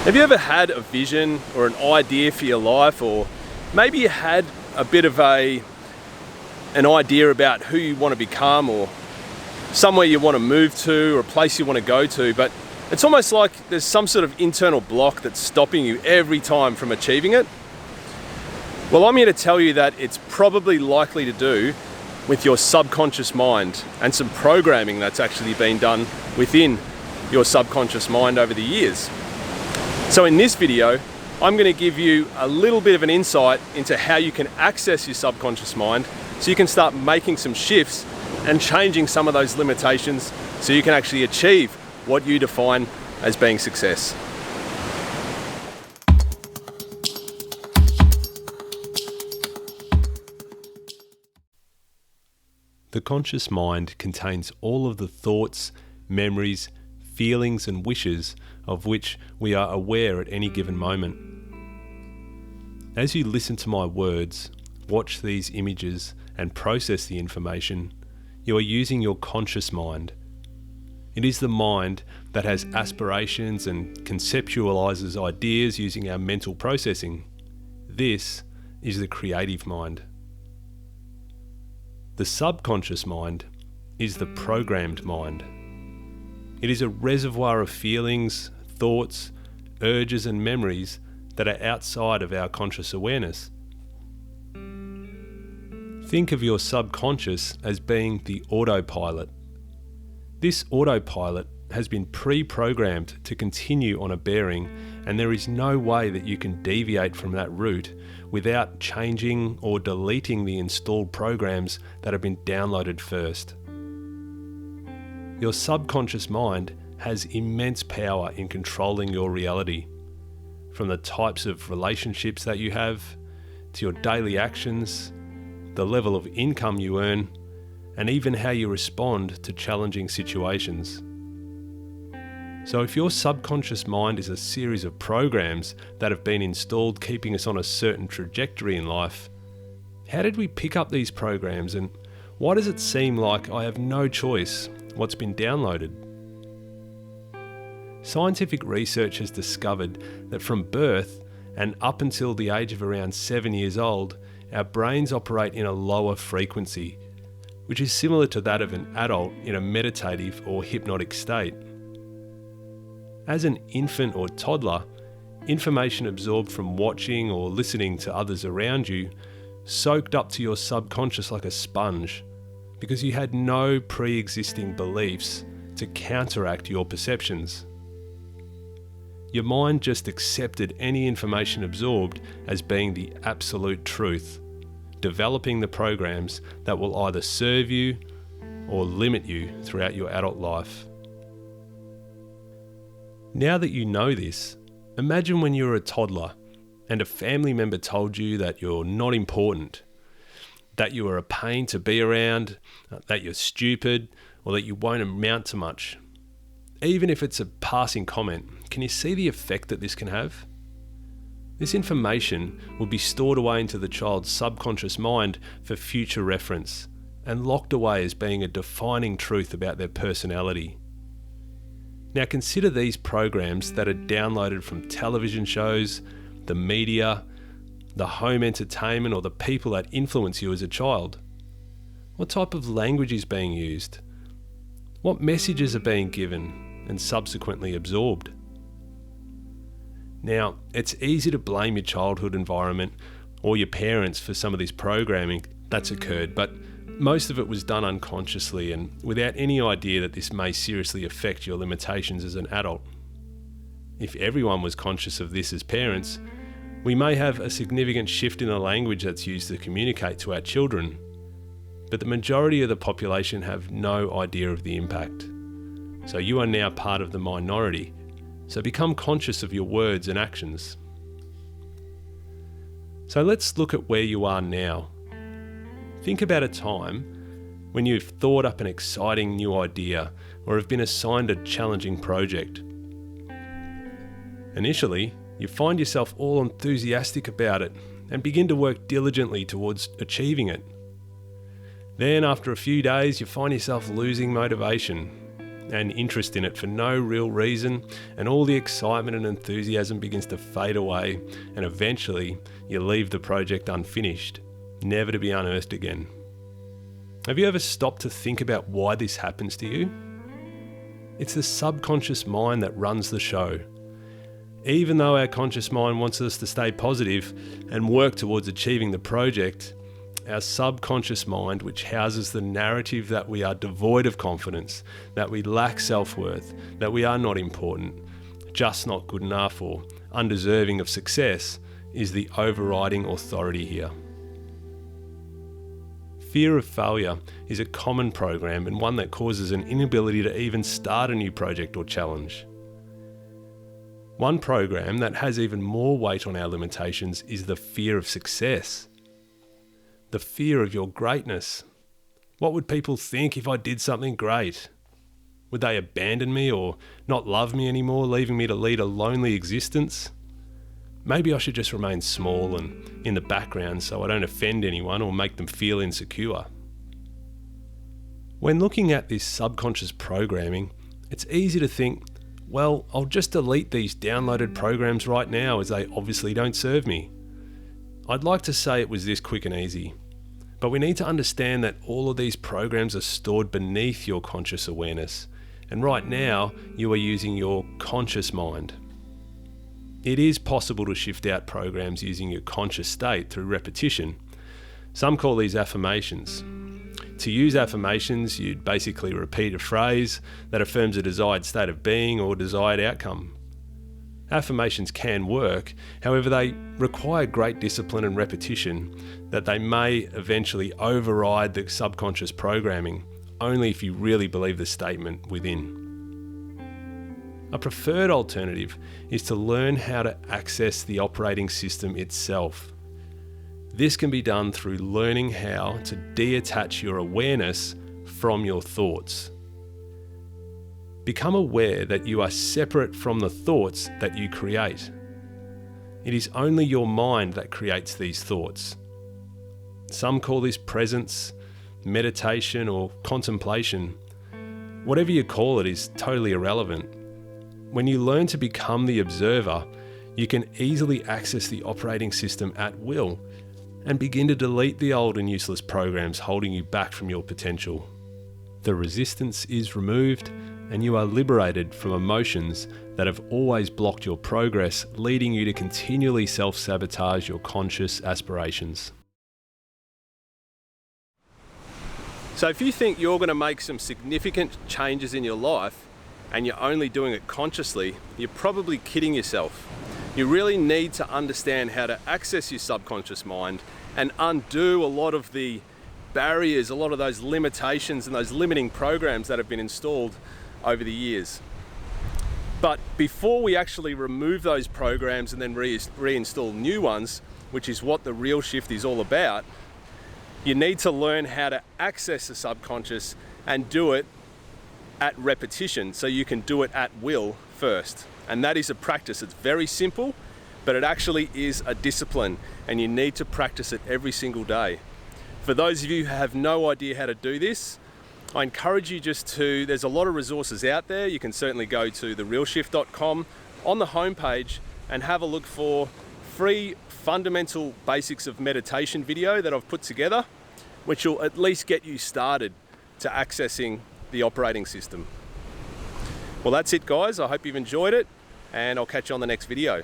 Have you ever had a vision or an idea for your life, or maybe you had a bit of an idea about who you want to become, or somewhere you want to move to, or a place you want to go to, but it's almost like there's some sort of internal block that's stopping you every time from achieving it? Well, I'm here to tell you that it's probably likely to do with your subconscious mind and some programming that's actually been done within your subconscious mind over the years. So in this video, I'm going to give you a little bit of an insight into how you can access your subconscious mind so you can start making some shifts and changing some of those limitations so you can actually achieve what you define as being success. The conscious mind contains all of the thoughts, memories, feelings and wishes of which we are aware at any given moment. As you listen to my words, watch these images and process the information, you are using your conscious mind. It is the mind that has aspirations and conceptualizes ideas using our mental processing. This is the creative mind. The subconscious mind is the programmed mind. It is a reservoir of feelings, thoughts, urges and memories that are outside of our conscious awareness. Think of your subconscious as being the autopilot. This autopilot has been pre-programmed to continue on a bearing, and there is no way that you can deviate from that route without changing or deleting the installed programs that have been downloaded first. Your subconscious mind has immense power in controlling your reality, from the types of relationships that you have, to your daily actions, the level of income you earn, and even how you respond to challenging situations. So if your subconscious mind is a series of programs that have been installed keeping us on a certain trajectory in life, how did we pick up these programs, and why does it seem like I have no choice what's been downloaded? Scientific research has discovered that from birth and up until the age of around 7 years old, our brains operate in a lower frequency, which is similar to that of an adult in a meditative or hypnotic state. As an infant or toddler, information absorbed from watching or listening to others around you soaked up to your subconscious like a sponge, because you had no pre-existing beliefs to counteract your perceptions. Your mind just accepted any information absorbed as being the absolute truth, developing the programs that will either serve you or limit you throughout your adult life. Now that you know this, imagine when you were a toddler and a family member told you that you're not important, that you are a pain to be around, that you're stupid, or that you won't amount to much. Even if it's a passing comment, can you see the effect that this can have? This information will be stored away into the child's subconscious mind for future reference and locked away as being a defining truth about their personality. Now consider these programs that are downloaded from television shows, the media, the home entertainment, or the people that influence you as a child. What type of language is being used? What messages are being given and subsequently absorbed? Now, it's easy to blame your childhood environment or your parents for some of this programming that's occurred, but most of it was done unconsciously and without any idea that this may seriously affect your limitations as an adult. If everyone was conscious of this as parents, we may have a significant shift in the language that's used to communicate to our children, but the majority of the population have no idea of the impact. So you are now part of the minority, so become conscious of your words and actions. So let's look at where you are now. Think about a time when you've thought up an exciting new idea or have been assigned a challenging project. Initially, you find yourself all enthusiastic about it and begin to work diligently towards achieving it. Then, after a few days, you find yourself losing motivation and interest in it for no real reason, and all the excitement and enthusiasm begins to fade away, and eventually you leave the project unfinished, never to be unearthed again. Have you ever stopped to think about why this happens to you? It's the subconscious mind that runs the show. Even though our conscious mind wants us to stay positive and work towards achieving the project, our subconscious mind, which houses the narrative that we are devoid of confidence, that we lack self-worth, that we are not important, just not good enough, or undeserving of success, is the overriding authority here. Fear of failure is a common program and one that causes an inability to even start a new project or challenge. One program that has even more weight on our limitations is the fear of success. The fear of your greatness. What would people think if I did something great? Would they abandon me or not love me anymore, leaving me to lead a lonely existence? Maybe I should just remain small and in the background so I don't offend anyone or make them feel insecure. When looking at this subconscious programming, it's easy to think, well, I'll just delete these downloaded programs right now as they obviously don't serve me. I'd like to say it was this quick and easy, but we need to understand that all of these programs are stored beneath your conscious awareness, and right now you are using your conscious mind. It is possible to shift out programs using your conscious state through repetition. Some call these affirmations. To use affirmations, you'd basically repeat a phrase that affirms a desired state of being or desired outcome. Affirmations can work, however they require great discipline and repetition that they may eventually override the subconscious programming, only if you really believe the statement within. A preferred alternative is to learn how to access the operating system itself. This can be done through learning how to detach your awareness from your thoughts. Become aware that you are separate from the thoughts that you create. It is only your mind that creates these thoughts. Some call this presence, meditation, or contemplation. Whatever you call it is totally irrelevant. When you learn to become the observer, you can easily access the operating system at will and begin to delete the old and useless programs holding you back from your potential. The resistance is removed and you are liberated from emotions that have always blocked your progress, leading you to continually self-sabotage your conscious aspirations. So if you think you're going to make some significant changes in your life, and you're only doing it consciously, you're probably kidding yourself. You really need to understand how to access your subconscious mind and undo a lot of the barriers, a lot of those limitations and those limiting programs that have been installed over the years. But before we actually remove those programs and then reinstall new ones, which is what the real shift is all about, you need to learn how to access the subconscious and do it at repetition, so you can do it at will first. And that is a practice. It's very simple, but it actually is a discipline, and you need to practice it every single day. For those of you who have no idea how to do this, I encourage you there's a lot of resources out there. You can certainly go to therealshift.com on the homepage and have a look for free fundamental basics of meditation video that I've put together, which will at least get you started to accessing the operating system. Well, that's it, guys. I hope you've enjoyed it, and I'll catch you on the next video.